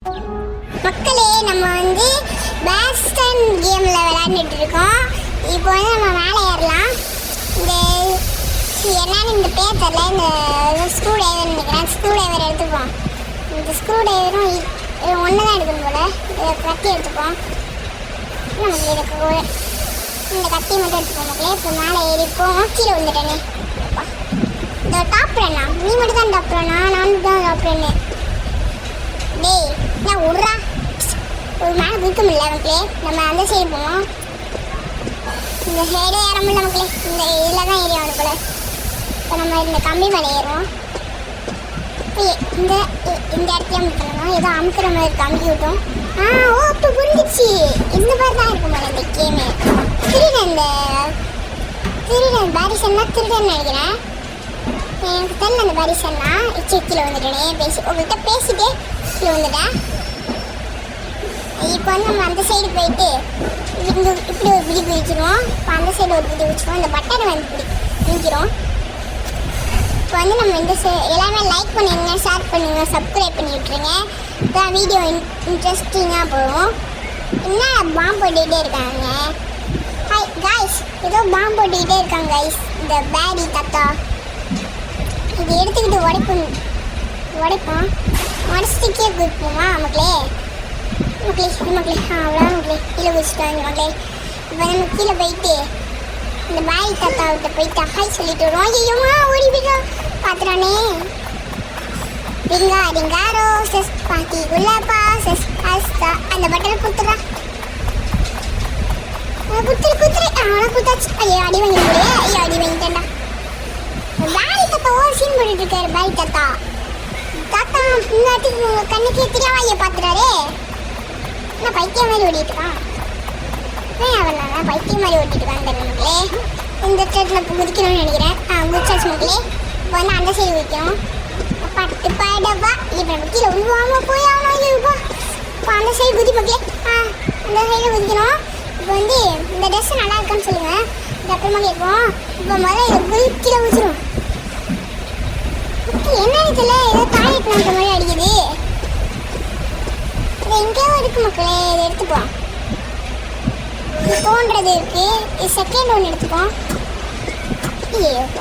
மக்களே, நம்ம பேஸ்டன் கேமில் விளையாண்டுட்டு இருக்கோம். இப்போ நம்ம மேலே ஏறலாம். என்னன்னு இந்த பேர் தெரில. இந்த ஸ்க்ரூ டைவர் நினைக்கிறேன். ஸ்க்ரூ டைவர் எடுத்துப்போம். இந்த ஸ்க்ரூ டைவரும் ஒன்று தான் எடுக்கணும் போல. இதை கத்தி எடுத்துப்போம். நமக்கு இந்த கத்தி மட்டும் எடுத்துப்போம் மக்களே. இப்போ மேலே ஏறிப்போம். கீழே வந்துட்டேனே. இந்த டாப் ரன்னா நீ மட்டும் தான் டாப் ரன்னா, நான் தான் டாப் ரன்னு. டேய் நான் விட்றா, ஒரு மேலே குதிக்க முடியல மக்களே. நம்ம அந்த சைடு போவோம். இந்த சைடு ஏற முடியல மக்களே. இந்த இதில் தான் ஏறி ஆகணும் போல. இப்போ நம்ம இந்த கம்பி மேலே ஏறுவோம். இந்த இடத்துல அமுக்கணும். ஏதோ அமுக்கிற மாதிரி கம்பி விட்டோம். ஓ இப்போ புரிஞ்சிச்சு. இந்த மாதிரி தான் இருக்கும் போல இந்த கேமு. திருடன் பாரிசன்னா திருடன் நினைக்கிறேன். எனக்கு தெரியல அந்த பாரிசன்னா. கீழே வந்துட்டேனே. உங்கள்கிட்ட பேசிட்டு கீழே வந்துட்டேன். இப்போ நம்ம அந்த சைடு போயிட்டு இப்படி ஒரு பிடி குதிச்சிடுவோம். இப்போ அந்த சைடு ஒரு பிடி குதிச்சிடுவோம். இந்த பட்டனை குதிக்கிறோம். இப்போ நம்ம இந்த எல்லாமே லைக் பண்ணுங்க, ஷேர் பண்ணுங்க, சப்ஸ்கிரைப் பண்ணி விட்டுருங்க. இப்போ வீடியோ இன்ட்ரெஸ்டிங்காக போகும். என்ன பாம்பு போட்டுக்கிட்டே இருக்காங்க. ஹாய் காய்ஸ், ஏதோ பாம்பு போட்டுக்கிட்டே இருக்காங்க காய்ஸ். இந்த பேடி தாத்தா இது எடுத்துக்கிட்டு உடைப்போம். உடச்சிட்டுக்கே குதிப்போமா மக்களே. அவ்வளோ மக்களே கீழே குதிச்சிட்டாங்க மக்களே. இப்போ நம்ம கீழே போயிட்டு இந்த பேடி தாத்தாவிட்ட போயிட்டு ஹாய் சொல்லிட்டு வருவோம். ஐயோமா ஓடி போய்ட்டா பார்த்துறானே. ரிங்கா ரோசஸ் பாட்டிக்குள்ள பாசஸ் அஸ்தா. அந்த பட்டனை குத்துறா. குத்துரு அவனை குத்தாச்சு. ஐயோ அடி வாங்கி முடியாது. ஐயோ அடி வாங்கிட்டேன்டா. பேடி தாத்தா ஓவர் சீன் பண்ணிட்டு இருக்காரு. பேடி தாத்தா இந்த கண்ணுக்கே தெரியாம ஐயா பார்த்துறாரு. நான் பைத்தியம் மாதிரி ஓடிட்டு இருக்கான். அவன் பைத்தியம் மாதிரி ஓட்டிட்டு இருக்கான்னு தெரியல. இந்த இடத்துல குதிக்கணும்னு நினைக்கிறேன். குதிச்சாச்சு மக்களே. இப்போ அந்த சைடு வைக்கணும். பட்டு பாடவா. இப்போ நம்ம கீழே உருவாம போய் ஆகணும். இப்போ அந்த சைடு குதி மக்களே. அந்த சைடு குதிக்கணும். இப்போ இந்த ட்ரெஸ் நல்லா இருக்கான்னு சொல்லுங்க. இது அப்புறமா கேட்போம். இப்போ முதல்ல இதை கீழே குதிச்சிடும். என்னன்னு தெரியல, ஏதோ டாய்லெட் நாட்ட மாதிரி அடிக்குது. இது எங்கேயோ இருக்கு மக்களே. இதை எடுத்துப்போம். இது தோன்றது இருக்கு. இது செகண்ட் ஒன்று எடுத்துப்போம்.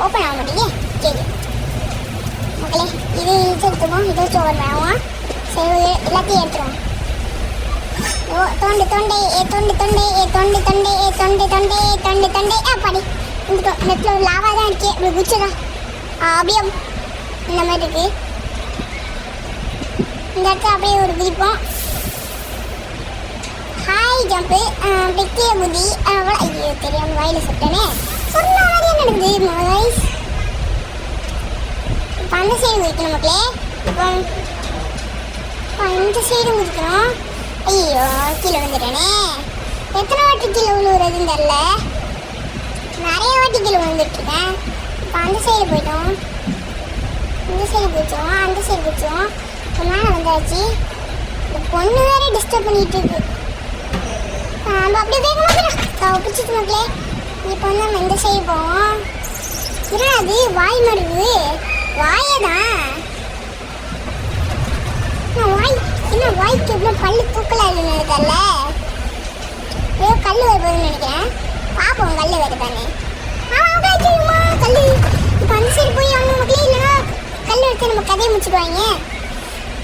ஓப்பன் ஆக மாட்டேங்க. சரி மக்களே, இது எடுத்துப்போம். இதை வச்சு ஓப்பன் பண்ணுவோம். சரி எல்லாத்தையும் எடுத்துருவோம். தொண்டை பாடி நெட்டில் ஒரு லாவா தான் இருக்கு. அப்படி குச்சிடும். அப்படியே இந்த மாதிரி இருக்கு. இந்த இடத்துல அப்படியே ஒரு குதிப்போம். Hi jump. பெக்கிய குதி. ஐயோ தெரியாம வாயில் சுட்டனே. சொன்ன மாதிரியே நடக்குது வாய்ஸ். இப்போ அந்த சைடு குதிக்கணும் மக்களே. இப்போ இந்த சைடு குதிக்கணும். ஐயோ கீழே வந்துட்டேனே. எத்தனை வாட்டி கீழே விழுவுறதுன்னு தெரில. நிறைய வாட்டி கீழே விழுந்துட்டுருக்கேன். இப்போ அந்த சைடு போயிட்டோம். இந்த சைடு குதிச்சோம். அந்த சைடு குதிச்சோம். இப்போ மேலே வந்தாச்சு. இந்த பொண்ணு வேற டிஸ்டர்ப் பண்ணிட்டு இருக்கு. நம்ம அப்படியே வேகமாக பிடிச்சிட்டு மக்களே. இப்போ நம்ம இந்த சைடு போவோம். ஏன்னா அது வாய் மருவு வாயை தான். என்ன வாய்க்கு எவ்வளோ பல்லு தூக்கலாக இருக்குன்னு தெரியல. ஏதோ கல் வருதுன்னு நினைக்கிறேன். பார்ப்போம் கல் வருதானே. கல் இப்போ அந்த சைடு போய் அவங்க மக்களே. இல்லைன்னா கல் எடுத்து நம்ம கதையை முடிச்சுடுவாங்க.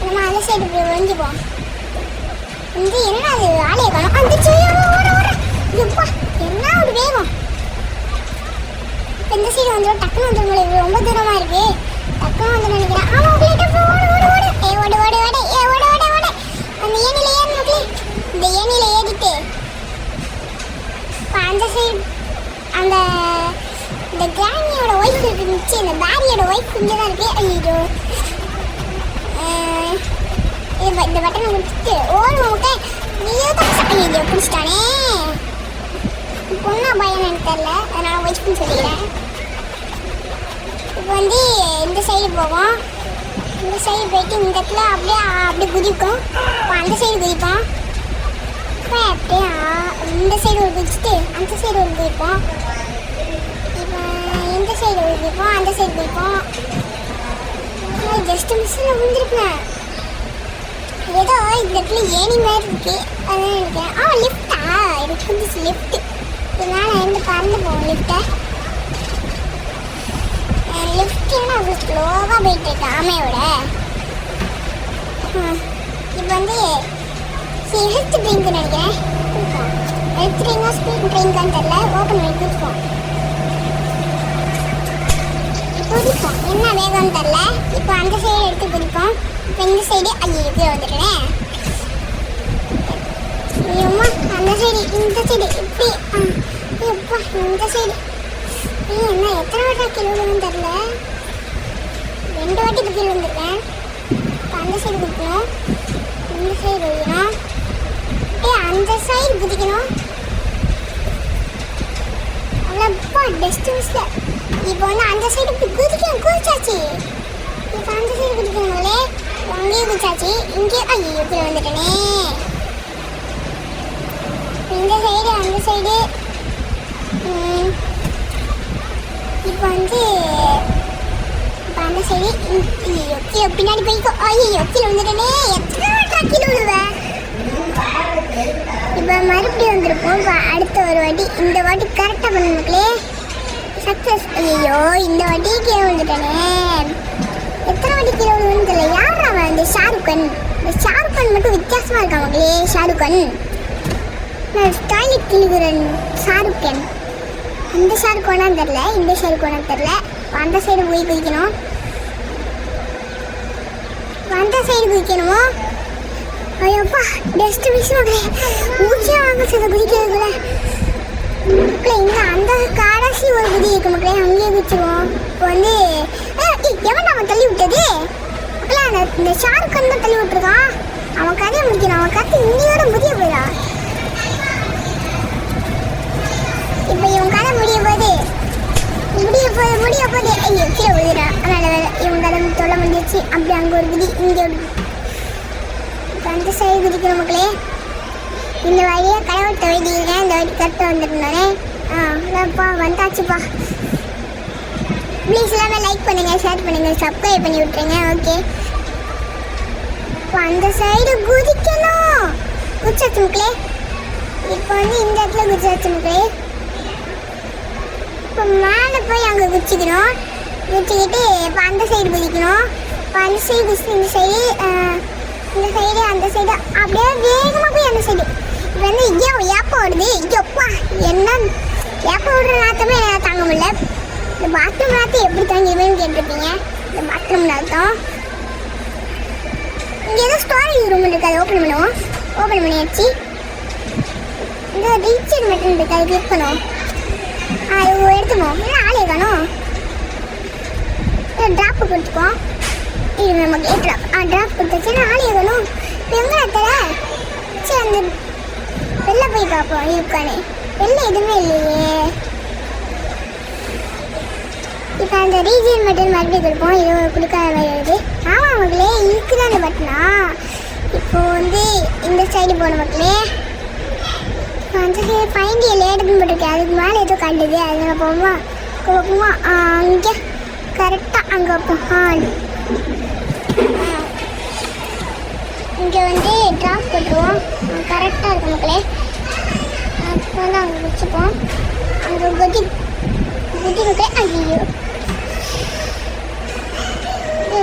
நம்ம அந்த சைடு போய் ஒழிஞ்சுப்போம். என்னடா அது ஆலையை காணும். அந்த எப்பா என்ன ஒரு வேகம். இப்போ இந்த சைடு வந்துடும். டக்குன்னு வந்துடும். ரொம்ப தூரமாக இருக்கு. டக்குன்னு வந்து நினைக்கிறேன். ஆமாம் ஓடு. அந்த ஏனியில் ஏறணும் மக்களே. இந்த ஏனியில் ஏறிட்டு இப்போ அந்த சைடு இந்த கிராணியோட ஒய்ஃப் இருந்துச்சு. இந்த பேரியோட ஒய்ஃப் இங்கே தான் இருக்கு. ஐயோ இந்த பட்டனை கொடுத்துட்டு ஓடுவோம் மக்கள். ஐயோ பிடிச்சிட்டானே. பொண்ணா பையன் எனக்கு தெரில, அதனால ஒய்ஃப்னு சொல்லிக்கிறேன். இப்போ இந்த சைடு போவோம். இந்த சைடு போயிட்டு இந்த இடத்துல அப்படியே குதிக்கும். இப்போ அந்த சைடு குதிப்போம். இப்போ அப்படியே இந்த சைடு ஒரு குதிச்சுட்டு அந்த சைடு ஒரு குதிப்போம். இப்போ இந்த சைடு ஒரு குதிப்போம். அந்த சைடு குதிப்போம். ஜஸ்ட் மிஸ்ஸில் விழுந்துருப்பேன். ஏதோ இந்த இடத்துல ஏணி மாதிரி இருக்கு அதான் நினைக்கிறேன். லிஃப்டா எனக்கு புதுசு லிஃப்ட். இதனால இருந்து பறந்து போவோம் லிஃப்ட்டை. லிஃப்ட்னா அது ஸ்லோவாக போயிட்டு இருக்கு ஆமையோட. இப்போ வந்து ஹெல்த் ட்ரிங்க் நினைக்கிறேன். ஹெல்த் ட்ரிங்கா ஸ்பீட் ட்ரிங்கான்னு தெரியல. ஓப்பன் பண்ணி குடிப்போம். குதிப்போம் என்ன வேகம்னு தெரில. இப்போ அந்த சைடு எடுத்து குதிப்போம். இப்போ இந்த சைடு ஐயோ கீழே வந்துட்டேன். ஐயோம்மா அந்த சைடு இந்த சைடு இப்படி எப்பா இந்த சைடு என்ன எத்தனை வாட்டா கீழே விழுன்னு தெரில. 2 வாட்டி இப்போ கீழே வந்துருக்கேன். இப்போ அந்த சைடு குதிக்கணும். இந்த சைடு குதிக்கணும். அந்த சைடு குதிக்கணும். அவ்வளோப்பா டஸ்ட் மிஸ்ல. இப்போ வந்து அந்த சைடு இப்படி குதிச்சாச்சு. இப்போ அந்த சைடு குதிக்கணுங்களே. அங்கேயும் குதிச்சாச்சு. இங்கேயும் ஐயோ கீழே வந்துட்டேனே. இந்த சைடு அந்த சைடு. இப்போ வந்து இப்போ அந்த சைடு ஐயோ கீழே பின்னாடி போய்க்கோ. ஐயோ கீழே வந்துட்டேனே. எத்தனை வாட்டா கீழே விழுவேன். இப்போ மறுபடியும் வந்துருப்போம். இப்போ அடுத்த ஒரு வாட்டி இந்த வாட்டி கரெக்டாக பண்ணுங்களே. சக்ஸஸ். ஐயோ இந்த வாட்டி கீழே விழுந்துட்டேனே. எத்தனை வாட்டி கீழே விழுவுன்னு தெரியல. யார் அவன்? இந்த ஷாருக்கன். இந்த ஷாருக்கன் மட்டும் வித்தியாசமாக இருக்கான் மக்களே. ஷாருக்கன் டாய்லெட் கிளிகுரன் ஷாருக்கன். அந்த ஷாருக்கானான்னு தெரில. இந்த ஷாருக்கானான்னு தெரில. அந்த சைடு போய் குதிக்கணும். அந்த சைடு குதிக்கணுமோ. ஐயோப்பா டஸ்ட் மிஸ் மக்களே. ஊச்சியாக வாங்க சில குதிக்கிறதுக்குள்ள இங்கே அந்த கடைசி ஒரு குதி இருக்கு மக்களே. அங்கேயே குதிச்சிருவோம். இப்போ வந்து எவன் அவன் தள்ளி விட்டது மக்களே? இந்த ஷாருக்கன் தான் தள்ளி விட்டுருக்கான். அவன் கதையை முடிக்கணும். அவன் கதை இன்னையோட முடிய போயிடா. இப்போ இவன் கதை முடிய போது ஐயோ கீழே விழுறான். அதனால இவன் கதை தொல்லை முடிஞ்சிச்சு. அப்படி அங்கே ஒரு குதி இங்கே ஒரு இப்போ அந்த சைடு குதிக்கணும் மக்களே. இந்த வழியாக கடவுள்கிட்ட வேண்டியிருக்கேன். இந்த வழி கரெக்டாக வந்துருந்தோன்னே. அதான்ப்பா வந்தாச்சுப்பா. ப்ளீஸ் எல்லாமே லைக் பண்ணுங்கள், ஷேர் பண்ணுங்கள், சப்ஸ்கிரைப் பண்ணி விட்டுருங்க. ஓகே இப்போ அந்த சைடு குதிக்கணும். குதிச்சாச்சு மக்களே. இப்போ வந்து இந்த இடத்துல குதிச்சாச்சு மக்களே. இப்போ மேலே போய் அங்கே குதிச்சிக்கணும். குதிச்சுக்கிட்டு இப்போ அந்த சைடு குதிக்கணும். இப்போ அந்த சைடு குதிச்சு இந்த சைடு அந்த சைடு அப்படியே வேகமாக போய் அந்த சைடு. இப்போ வந்து ஏப்போ வருது. ஐயோப்பா என்ன ஏப்போ விடுற நாத்தமே என்னால் தாங்க முடியல. இந்த பாத்ரூம் நாற்றம் எப்படி தாங்கிடுவேன்னு கேட்டிருப்பீங்க. இந்த பாத்ரூம் நாற்றம் இங்கே ஏதோ ஸ்டோரேஜ் ரூம் இருக்குது. அதை ஓப்பன் பண்ணுவோம். ஓப்பன் பண்ணியாச்சு. இந்த ரீச்சர் பட்டன் இருக்குது. அதை கிளிக் பண்ணுவோம். அது எடுத்துப்போம். இல்லை ஆளே காணும். ட்ராப்பு கொடுத்துப்போம். இது நமக்கு ட்ராப் கொடுத்துச்சுன்னா ஆளே காணும். இப்போ எங்கே தர சரி அந்த வெளில போய் பார்ப்போம். இருக்கானே வெளில எதுவுமே இல்லையே. இப்போ அந்த ரீஜியன் பட்டன் மறுபடியும் கொடுப்போம். இது கொடுக்காத மாதிரி வருது. ஆமாம் மக்களே இருக்குதான் அந்த பட்டனா. இப்போ வந்து இந்த சைடு போன மக்களே. அந்த சைடு ஃபைண்ட் லேட்டுன்னு போட்டிருக்கேன். அதுக்கு மேலே ஏதோ கண்டுது. அதில் போவோமா அங்கே கரெக்டாக அங்கே வைப்போம். இங்கே வந்து ட்ராப் போட்டுருவோம். கரெக்டாக இருக்கும் மக்களே. அப்போ வந்து அங்கே வச்சுப்போம். அங்கே குதி மக்களே. ஐயோ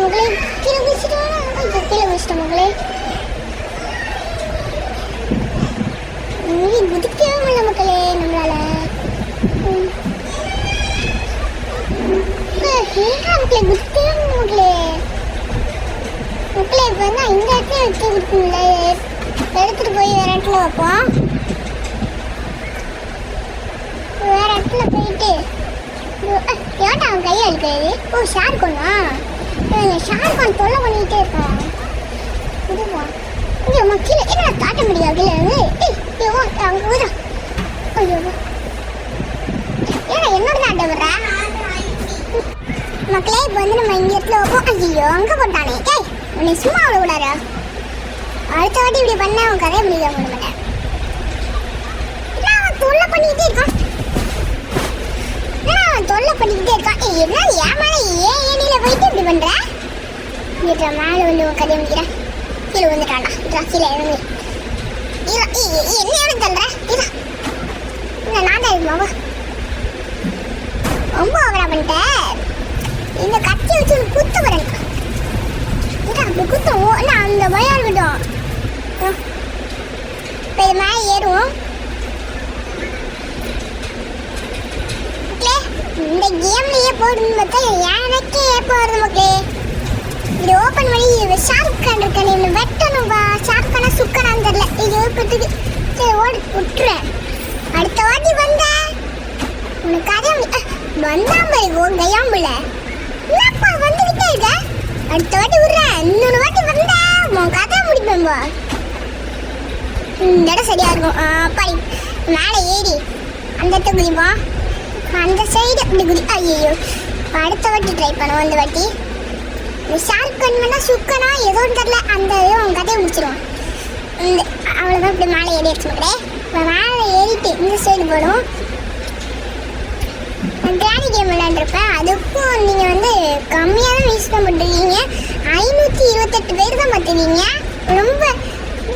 மக்களே கீழே குதிச்சிட்டோம் மக்களே. குதிக்கவே முடியல மக்களே நம்மளால. மக்களே குதிக்கவே முடியல மக்களே. இப்போ வந்து இந்த இடத்துல வச்சு குடிக்கணும்ல. எடுத்துட்டு போய் வேற இடத்துல வைப்போம். வேற இடத்துல போயிட்டு ஏன்டா அவன் கையை அழுக்கிறது? ஷாருக்கானா? ஷாருக்கான் தொல்லை பண்ணிக்கிட்டே இருக்கான். இதுவா இங்கே கீழே என்ன காட்ட முடியாது. கீழே அங்கே ஊதா. ஐயோ ஏன்னா என்னோட தான் அட்டை விடுற மக்களே. இப்போ வந்து நம்ம இங்கே இடத்துல வைப்போம். ஐயோ அங்கே போட்டானே. உன்னை சும்மா அவ்வளோ விடாரா? அடுத்த வாட்டி இப்படி பண்ண அவன் கதையை முடிக்க மாட்டேன். அவன் தொல்லை பண்ணிக்கிட்டே இருக்கான். என்ன ஏன் மேலே ஏன் ஏனியில் போயிட்டு இப்படி பண்ணுற? இங்கே மேலே வந்து உன் கதையை முடிக்கிறேன். கீழே வந்துட்டான்டா. இதா கீழே இறங்கி என்னையோட தள்ளுற இதா இல்லை நான் தான் இருக்குமாவா ரொம்ப ஓவரா பண்ணிட்டேன். இந்த கத்தி வச்சு குத்த போறேன். அப்படி குத்தம் நான் அந்த பயம் இருக்கட்டும். இப்போ இது மேலே ஏறுவோம். இந்த கேம்லயே போடுன்னு பார்த்தா எனக்கே ஏப்பம் வருது மக்களே. இது ஓப்பன் பண்ணி இது ஷார்க் கான் இருக்கேன் என்ன வெட்டணும்பா. ஷார்க் கானா சுக்கனான்னு தெரியல. இது ஓப்பத்துக்கு சரி ஓடி விட்டுறேன். அடுத்த வாட்டி வந்த உனக்கு கதை வந்தாம்பு உன் கையாம்புல என்னப்பா வந்துக்கிட்டே இருக்க. அடுத்த வாட்டி விடுறேன். இன்னொரு வாட்டி வந்தா உன் கதை முடிப்பேன்பா. இந்த இடம் சரியா இருக்கும். அப்பாடி மேலே ஏறி அந்த இடத்த குதிப்போம். அந்த சைடு அப்படி குதி. ஐயோ அடுத்த வாட்டி ட்ரை பண்ணுவோம். அந்த வாட்டி இந்த ஷார்க் கண்மனா சுக்கனா ஏதோ தெரியல. அந்த இதை உன் கதையை முடிச்சிடுவோம். இந்த அவ்வளோதான். இப்படி மேலே ஏறி வச்சுக்கே. இப்போ மேலே ஏறிட்டு இந்த சைடு போடும். கிராணி கேம் விளையாண்டுருப்பேன். அதுக்கும் நீங்கள் வந்து கம்மியாக தான் யூஸ் பண்ணிருக்கீங்க. 528 பேர் தான் பார்த்துருக்கீங்க. ரொம்ப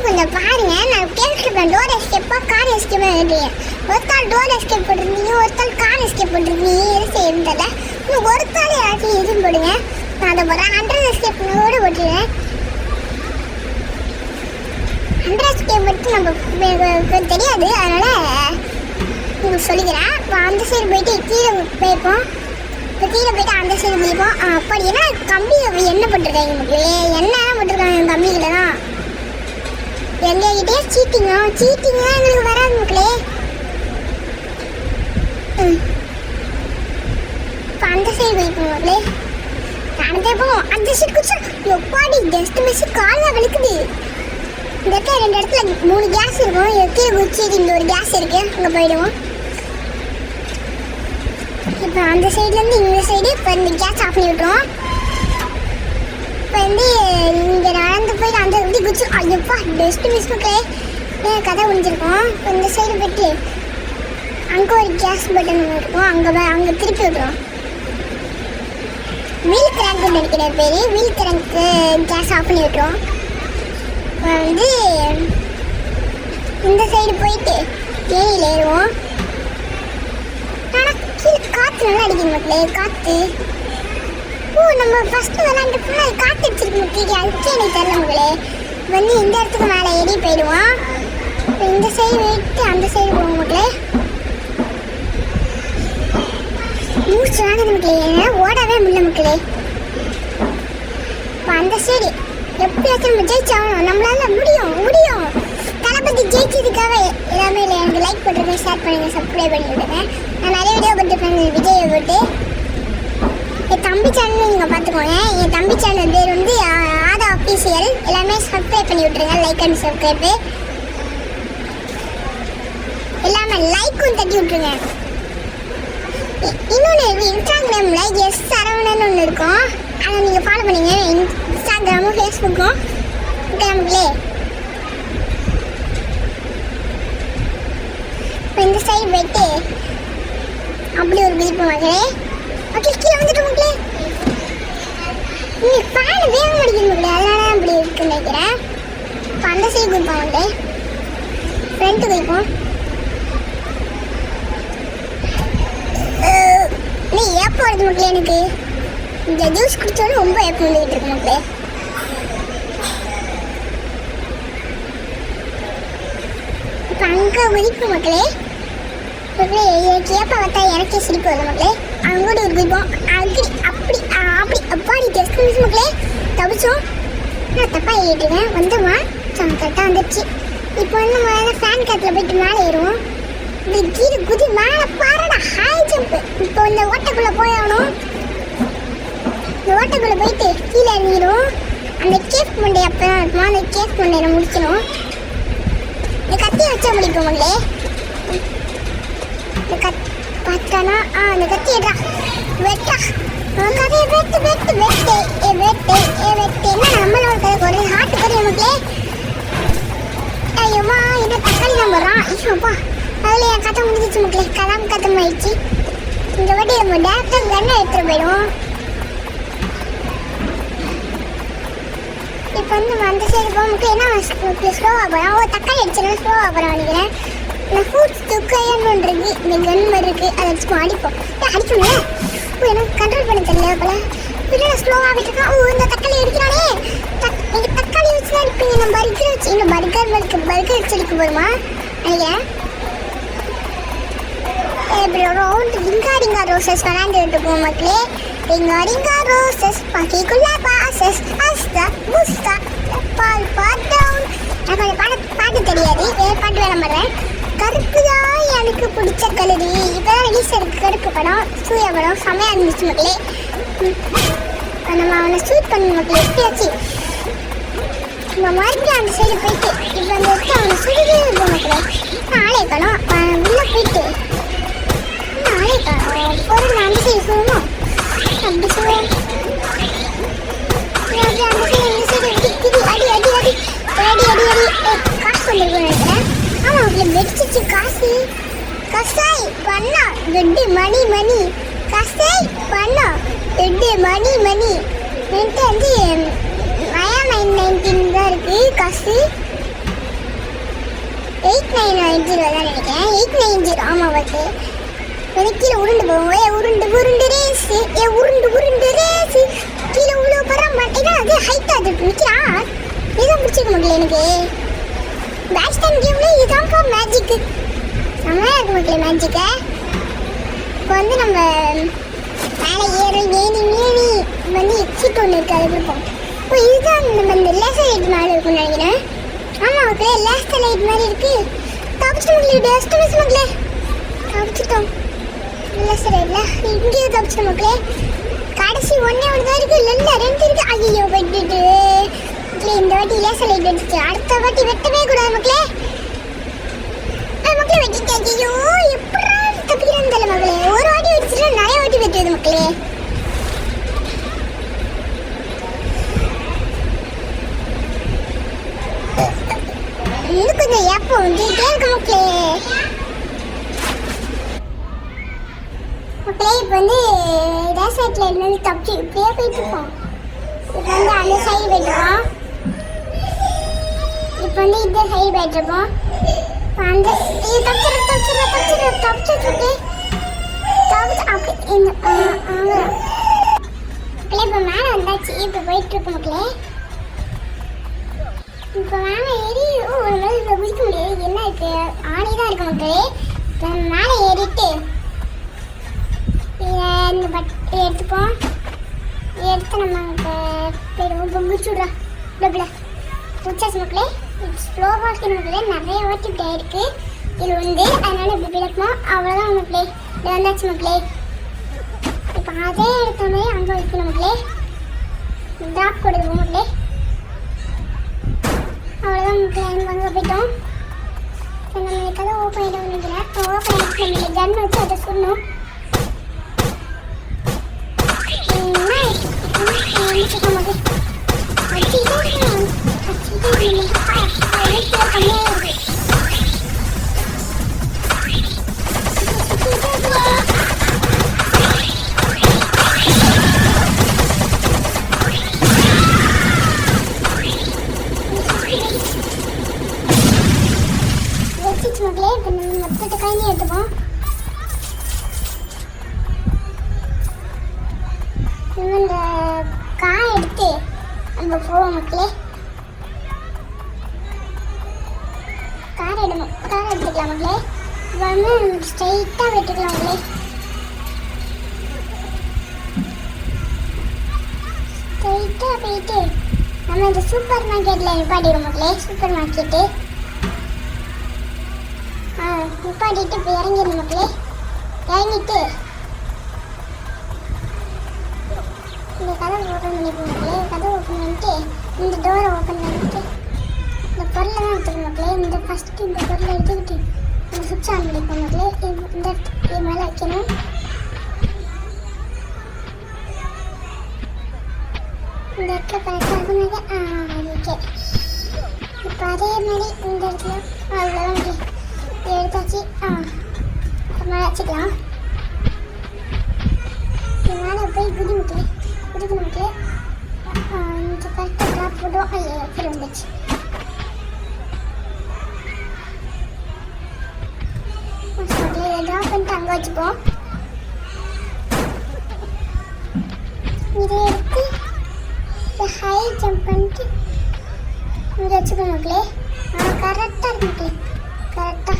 கொஞ்சம் பாருங்க. நான் கேட்டுருப்பேன் டோர் எஸ்கேப்பாக கார் எஸ்கேப்பாக கேட்டீங்க. ஒருத்தாள் டோர் எஸ்கேப் போட்டிருந்தீங்க, ஒருத்தாள் கார் எஸ்கேப் போட்டிருந்தீங்க. எது செய்யணும் தெரியல. இன்னும் ஒருத்தாள் யாராச்சும் எதுவும் போடுங்க. நான் அதை போடுறேன். 100 எஸ்கேப் கூட போட்டுருவேன். 100 எஸ்கேப் பற்றி நம்ம தெரியாது, அதனால் உங்களுக்கு சொல்லிக்கிறேன். இப்போ அந்த சைடு போயிட்டு கீழே போய்ப்போம். இப்போ கீழே போயிட்டு அந்த சைடு போய்ப்போம். அப்படி ஏன்னா கம்பி என்ன போட்டிருக்காங்க மக்களே. என்னெல்லாம் போட்டிருக்காங்க கம்பிக்கிட்ட தான். எங்ககிட்டே சீட்டிங்காக எங்களுக்கு வராது மக்களே. இப்போ அந்த சைடு போய்ப்போம் மக்களே. நடந்தே போவோம். அந்த சைடு குச்சா எப்பாடி ஜஸ்ட் மிஸ் காலில் வலிக்குது. இந்த இடத்துல 2 இடத்துல 3 கேஸ் இருக்கும். கீழே குச்சி இங்கே ஒரு கேஸ் இருக்குது. அங்கே போயிடுவோம். இப்போ அந்த சைட்லேருந்து இந்த சைடு இப்போ இந்த கேஸ் ஆஃப் பண்ணி விட்டுருவோம். இப்போ வந்து இங்கே நடந்து போயிட்டு அந்த இப்படி குச்சி ஐயோப்பா பெஸ்ட் மிஸ் மக்களே. கதை முடிஞ்சிருக்கோம். இப்போ இந்த சைடு போய்ட்டு அங்கே ஒரு கேஸ் பட்டன் இருக்கும். அங்கே திருப்பி விட்டுருவோம். வீல் கிராங்க் நினைக்கிற பேர். வீல் கிராங்க்கு கேஸ் ஆஃப் பண்ணி விட்டுருவோம். வந்து இந்த சைடு போயிட்டு ஏரியில் ஏறுவோம். ஆனால் கீழே காற்று நல்லா அடிக்கணும் மக்களே. காற்று நம்ம ஃபஸ்ட்டு விளாண்டு ஃபுல்லாக காற்று அடிச்சிருக்கு மக்களே. அதுக்கே எனக்கு தெரியல மக்களே. வந்து இந்த இடத்துக்கு மேலே ஏறி போயிடுவோம். இப்போ இந்த சைடு போயிட்டு அந்த சைடு போவோம் மக்களே. மூச்சு வாங்குது மக்களே. என்னால் ஓடவே முடியல மக்களே. இப்போ அந்த சைடு எப்படியாச்சும் நம்ம ஜெயிச்சாகணும். நம்மளால முடியும். தளபதி ஜெயிச்சதுக்காக எல்லாமே இல்லை. எனக்கு லைக் பண்ணுறேன், ஷேர் பண்ணுங்கள், சப்ஸ்கிரைப் பண்ணி விடுங்க. நான் நிறைய வீடியோ போட்டுருப்பேன் விஜயை போட்டு. என் தம்பி சேனல் நீங்கள் பார்த்துக்கோங்க. என் தம்பி சேனல் பேர் வந்து ஆதா ஆஃபீஷியல். எல்லாமே சப்ஸ்கிரைப் பண்ணி விட்ருங்க. லைக் அண்ட் சப்ஸ்கிரைப்பு எல்லாமே லைக்கும் தட்டி விட்ருங்க. இன்னொன்று இன்ஸ்டாகிராமில் எஸ் சரவணன் ஒன்று இருக்கும். அதை நீங்கள் ஃபாலோ பண்ணிங்க. இன்ஸ்டாகிராமும் ஃபேஸ்புக்கும் நமக்குலே. இப்போ இந்த சைடு போயிட்டு அப்படி ஒரு பிடிப்பு மகளே. ஓகே கீழே வந்துட்டு மக்களே. நீங்கள் ஃபேன் வேகம் அடிக்கணும் மக்களே. அதனால தான் அப்படி இருக்குன்னு நினைக்கிறேன். இப்போ அந்த சைடு குதிப்போம் மக்களே. ஃப்ரண்ட்டு குதிப்போம். நீ ஏப்பம் வருது மக்களே. எனக்கு இந்த ஜூஸ் குடிச்சோன்னு ரொம்ப ஏப்பம் வந்துக்கிட்டு இருக்கு மக்களே. இப்போ அங்கே குதிப்பு மக்களே. மக்களே எனக்கு ஏப்பா பார்த்தா எனக்கே சிரிப்பு வருது மக்களே. அங்கோட ஒரு குதிப்போம். அப்படி அப்பாடி ஜஸ்ட் மிஸ் மக்களே. தப்பிச்சோம். நான் தப்பாக ஏறிட்டுருக்கேன். வந்துமா கரெக்டாக வந்துடுச்சு. இப்போ வந்து நம்ம ஃபேன் காற்றுல போயிட்டு மேலே ஏறுவோம். இந்த கீழே குதி மேலே பாருடா ஹாய் ஜம்ப். இப்போ இந்த ஓட்டைக்குள்ளே போயாகணும். இந்த ஓட்டைக்குள்ளே போயிட்டு கீழே இறங்கிடுவோம். அந்த கேக் மண்டை அப்போ தான் இருக்குமா. அந்த கேக் மண்டையில் முடிக்கணும். இந்த கத்தியை வச்சா முடிக்கும் மக்களே. இந்த பார்த்தானா அந்த கத்தி ஏற்றா வெட்டா கதையை வெட்டு என்ன நம்மளோட கதை ஒரு ஹார்ட் கதை மக்களே. ஐயோமா இந்த தக்காளி தான் போடுறான். ஐயோப்பா அதில் என் கதை முடிஞ்சிச்சு மக்களே. கதமாயிடுச்சு. இந்த வாட்டி நம்ம டேரக்டாக கண்ணை எடுத்துகிட்டு போயிடுவோம். இப்போ வந்து நம்ம அந்த சைடு போக மக்களே என்ன ஸ்லோவாக போகிறோம். ஓ தக்காளி அடிச்சிடலாம், ஸ்லோவாக போகிறோம் நினைக்கிறேன். நான் ஃப்ரூட்ஸ் துக்கையான்னு ஒன்று இருக்குது, இந்த கன் மாதிரி இருக்குது, அதை அடிச்சுப்போம். அடிப்போம் அடிக்கணும்ல. ஓ எனக்கு கண்ட்ரோல் பண்ண தெரியல போல. இல்லை நான் ஸ்லோவாக போயிட்டுருக்கேன். ஓ இந்த தக்காளி அடிக்கிறானே. நீங்கள் தக்காளி வச்சு தான் அடிப்பீங்க. நம்ம பர்கர் வச்சு இங்கே பர்கர் வச்சு அடிக்க போதுமா நினைக்கிறேன். இப்படி ரவுண்ட் ரிங்கா ரோசஸ் விளையாண்டுட்டு போவோம் மக்களே. ரிங்கா ரோசஸ் பாக்கிக்குள்ள பாசஸ் அஸ்தா புஸ்தா பால் டவுன். எனக்கு அந்த பாட்டு தெரியாது, வேறு பாட்டு வேலை பண்ணுறேன். கருப்பு தான் எனக்கு பிடிச்ச கலரு. இப்போ தான் ரிலீஸ் இருக்கு கருப்பு படம், சூர்யா படம். செம்மையாக இருந்துச்சு மக்களே. நம்ம அவனை ஷூட் பண்ண மக்களே. எப்படியாச்சு நம்ம மறுபடியும் அந்த சைடு போயிட்டு இப்போ அந்த இடத்துல அவனை சுடுதே இருக்கும் மக்களே. ஆளே காணும் உள்ளே போயிட்டு ஆளே காணும் பொருள் அந்த சைடு சொல்லுவோம். அப்படி சொல்லுவோம் அந்த சைடு இந்த சைடு அடி அடி அடி அடி அடி அடி காசு வந்துருக்கும் நினைக்கிறேன். ஆமாம் அவங்களை வெடிச்சிச்சு காசு. கசாய் பண்ணா ரெட்டு மணி மணி கசாய் பண்ணா ரெட்டு மணி மணி என்கிட்ட வந்து 919 தான் இருக்குது காசு. 8990 தான் நினைக்கிறேன். 890 ஆமாம் பட்டு எனக்கு கீழே உருண்டு போவோம். உருண்டு உருண்டு ரேஸு உருண்டு ரேஸு கீழே உள்ள போகிற மாட்டேங்க. அது ஹைட்டாக அது நிற்கிறான். இதுதான் பிடிச்சிக்க முடியல எனக்கு. பேட்ச் டைம் கேமில் இதுதான்ப்பா மேஜிக்கு. செம்மையாக இருக்கு மக்களே மேஜிக்கை. இப்போ வந்து நம்ம மேலே ஏறும் ஏணி வந்து எக்ஸிட் ஒன்று இருக்குது, அது கொடுப்போம். இப்போ இதுதான் நம்ம இந்த லேசர் லைட் மேலே இருக்கும்னு நினைக்கிறேன். ஆமாம் மக்களே லேசர் லைட் மாதிரி இருக்குது. தப்பிச்சிட்டோம் மக்களே, பெஸ்ட் மிஸ் மக்களே, தப்பிச்சிட்டோம். லேசர் லைட்டில் இங்கேயே தப்பிச்சிட்டோம் மக்களே. கடைசி ஒன்றே ஒன்று தான் இருக்குது, இல்லை 2 இருக்குது. ஐயோ வெட்டிட்டு மக்களே இந்த வாட்டி லேசர் லைட் வெடிச்சு. அடுத்த வாட்டி வெட்டவே கூடாது மக்களே. மக்களே வெட்டிட்டேன். ஐயோ எப்படா தப்பிக்கிறேன்னு தெரியல மக்களே. ஒரு வாட்டி வெடிச்சுட்டு நிறைய வாட்டி வெட்டுது மக்களே. இன்னும் கொஞ்சம் ஏப்போ வந்துட்டே இருக்கு மக்களே. மக்களே இப்போ வந்து லேசர் லைட்ல இருந்து தப்பிச்சு இப்படியே போயிட்டு இருக்கோம். இப்போ வந்து அந்த சைடு போயிட்டுருக்கோம். இப்போ வந்து இந்த சைடு போயிட்டுருக்கோம். இப்போ அந்த தப்பிச்சுட்டு அப்படி இந்த மக்களே இப்போ மேலே வந்தாச்சு. இப்போ போயிட்டுருக்கு மக்களே. இப்போ மேலே ஏறி ஒரு மேலே இப்போ குதிக்க முடியாது, என்ன இருக்குது ஆணி தான் இருக்கு மக்களே. இப்போ மேலே ஏறிட்டு இந்த பட்டு எடுத்துப்போம். எடுத்து நம்ம இப்போ போயிடுவோம். இப்போ முடிச்சுட்றா டபுள முடிச்சாச்சு மக்களே. ஸ்லோவாக இருக்கு மக்களே, நிறைய வாட்டி இப்படி ஆயிருக்கு இது வந்து. அதனால் இப்படி பிடிக்குமோ அவ்வளோதான் மக்களே. இது வந்தாச்சு மக்களே. இப்போ அதே எடுத்த மாதிரி அங்கே வைக்கணும் மக்களே. ட்ராப் கொடுப்போம் மக்களே. அவ்வளோதான் மக்களே, நம்ம அங்கே போயிட்டோம். இப்போ நம்ம கதை ஓப்பன் ஆகிடும் நினைக்கிறேன். ஓப்பன் ஆகிட்டு நம்ம கன் வச்சு அதை சொல்லணும். மக்களே இப்போ நம்ம மொத்தத்தை கையிலே எடுத்துப்போம். இந்த காய் எடுத்து நம்ம போவோம் மக்களே. கார் எடுத்துக்கலாம் மக்களே. இப்போ வந்து ஸ்ட்ரைட்டாக வெட்டுக்கலாம் மக்களே. ஸ்ட்ரைட்டாக போயிட்டு நம்ம இந்த சூப்பர் மார்க்கெட்டில் நிப்பாட்டிடுவோம் மக்களே. சூப்பர் மார்க்கெட்டு நிப்பாட்டிட்டு இப்போ இறங்கிடணும் மக்களே. இறங்கிட்டு இந்த கதவை ஓப்பன் பண்ணிப்போம் மக்களே. கதவை ஓப்பன் பண்ணிட்டு இந்த டோரை ஓப்பன் பண்ணிட்டு இந்த பொருளை தான் எடுத்துக்கணும் மக்களே. இந்த ஃபஸ்ட்டு இந்த பொருளை எடுத்துக்கிட்டு இந்த சுவிட்ச் ஆன் பண்ணிப்போம் மக்களே. இந்த இது மேலே வைக்கணும். இந்த இடத்துல கரெக்டாக ஓகே. இப்போ அதே மாதிரி இந்த இடத்துல அவ்வளோதான் மக்களே. இதை எடுத்தாச்சு. மேலே வச்சுக்கலாம். இது மேலே போய் குதிக்கணும் மக்களே. இந்த கரெக்டாக ட்ராப் போட்டோம். ஐயோ கீழே வந்துச்சு. இதை ட்ராப் பண்ணிட்டு அங்கே வச்சுப்போம். இதை எடுத்து இதை ஹை ஜம்ப் பண்ணிட்டு இங்கே வச்சுக்கோ மக்களே. கரெக்டாக இருக்கு மக்களே, கரெக்டாக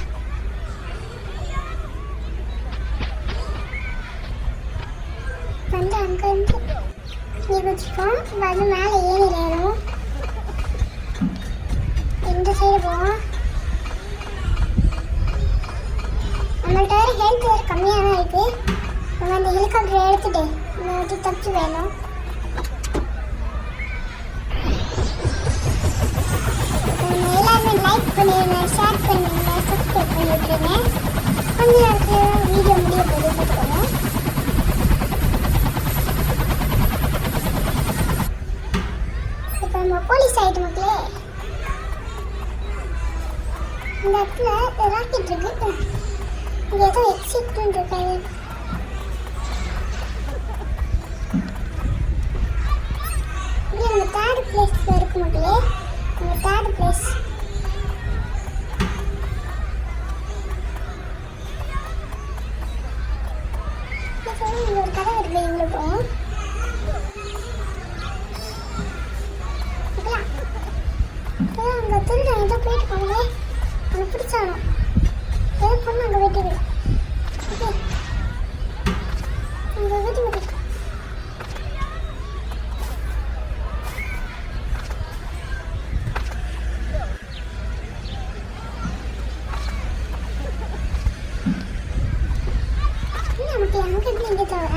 வந்து அங்கேருந்து இங்கே வச்சுப்போம். வந்து மேலே ஏறி ஏறும். இந்த சைடு போவோம். நம்மள்ட்ட வேறு ஹெல்த் வேறு கம்மியாக தான் இருக்குது. நம்ம அந்த ஹெலிகாப்டரை எடுத்துகிட்டு நம்ம வந்து தப்பிச்சு வேணும். எல்லாருமே லைக் பண்ணிடுங்க, ஷேர் பண்ணுங்க, சப்ஸ்கிரைப் பண்ணி விட்டுருங்க. கொஞ்ச நேரத்தில் வீடியோ முடிய போது பார்த்துக்கோங்க. இப்போ நம்ம போலீஸ் ஆகிட்டு மக்களே. இந்த இடத்துல ராக்கெட் இருக்கு. இங்கே ஏதோ எக்ஸிட்மெண்ட் இருக்காது. இப்படி நம்ம தேர்ட் பிளேஸில் இருக்கு மக்களே. நம்ம தேர்ட் பிளேஸ். இங்கே ஒரு கதை இருக்கு. இவ்வளோ போகும். அங்கே திருடன் ஏதோ போயிட்டு போங்களே. அவனை பிடிச்சானோ ஏதோ பொண்ணு அங்கே வெட்டிடு. அங்கே வெட்டி விட்டு நமக்கு அங்கே எப்படி இங்கே தவிர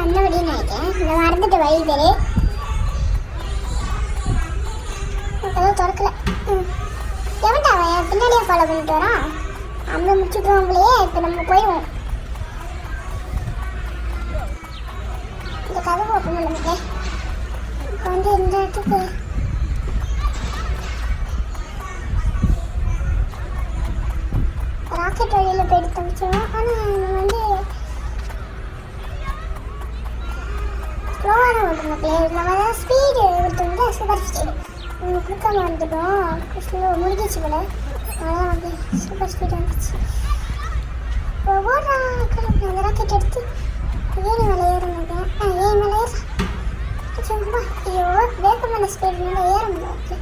அந்த வழின்னு நினைக்கிறேன். இந்த மறந்துட்டு வழி பேரு ஏதோ திறக்கல. எவன்டா அவன் பின்னாடியே ஃபாலோ பண்ணிட்டு வரான். நம்ம முடிச்சுட்டுவோங்களே. இப்போ நம்ம போயிடுவோம். இந்த கதவு ஓப்பன் நமக்கு. இப்போ வந்து இந்த இடத்துக்கு ராக்கெட் வழியில் போயிட்டு தம்பிச்சோம். ஆனால் நம்ம வந்து ஸ்லோவாக தான் ஓட்டுறோம் மக்களே. நம்ம தான் ஸ்பீடு கொடுத்தோம்னா சூப்பர் ஸ்பீடு கொடுக்காம வந்துட்டோம். ஸ்லோ முடிஞ்சிச்சு போல. அதான் வந்து சூப்பர் ஸ்பீடு வந்துச்சு. இப்போ ஓடுறா அந்த ராக்கெட் எடுத்து ஏழு மேலே ஏற மாட்டேன். ஏழு மேலே ஏற ஐயோ வேகமான ஸ்பீடுனால ஏற முடியாது.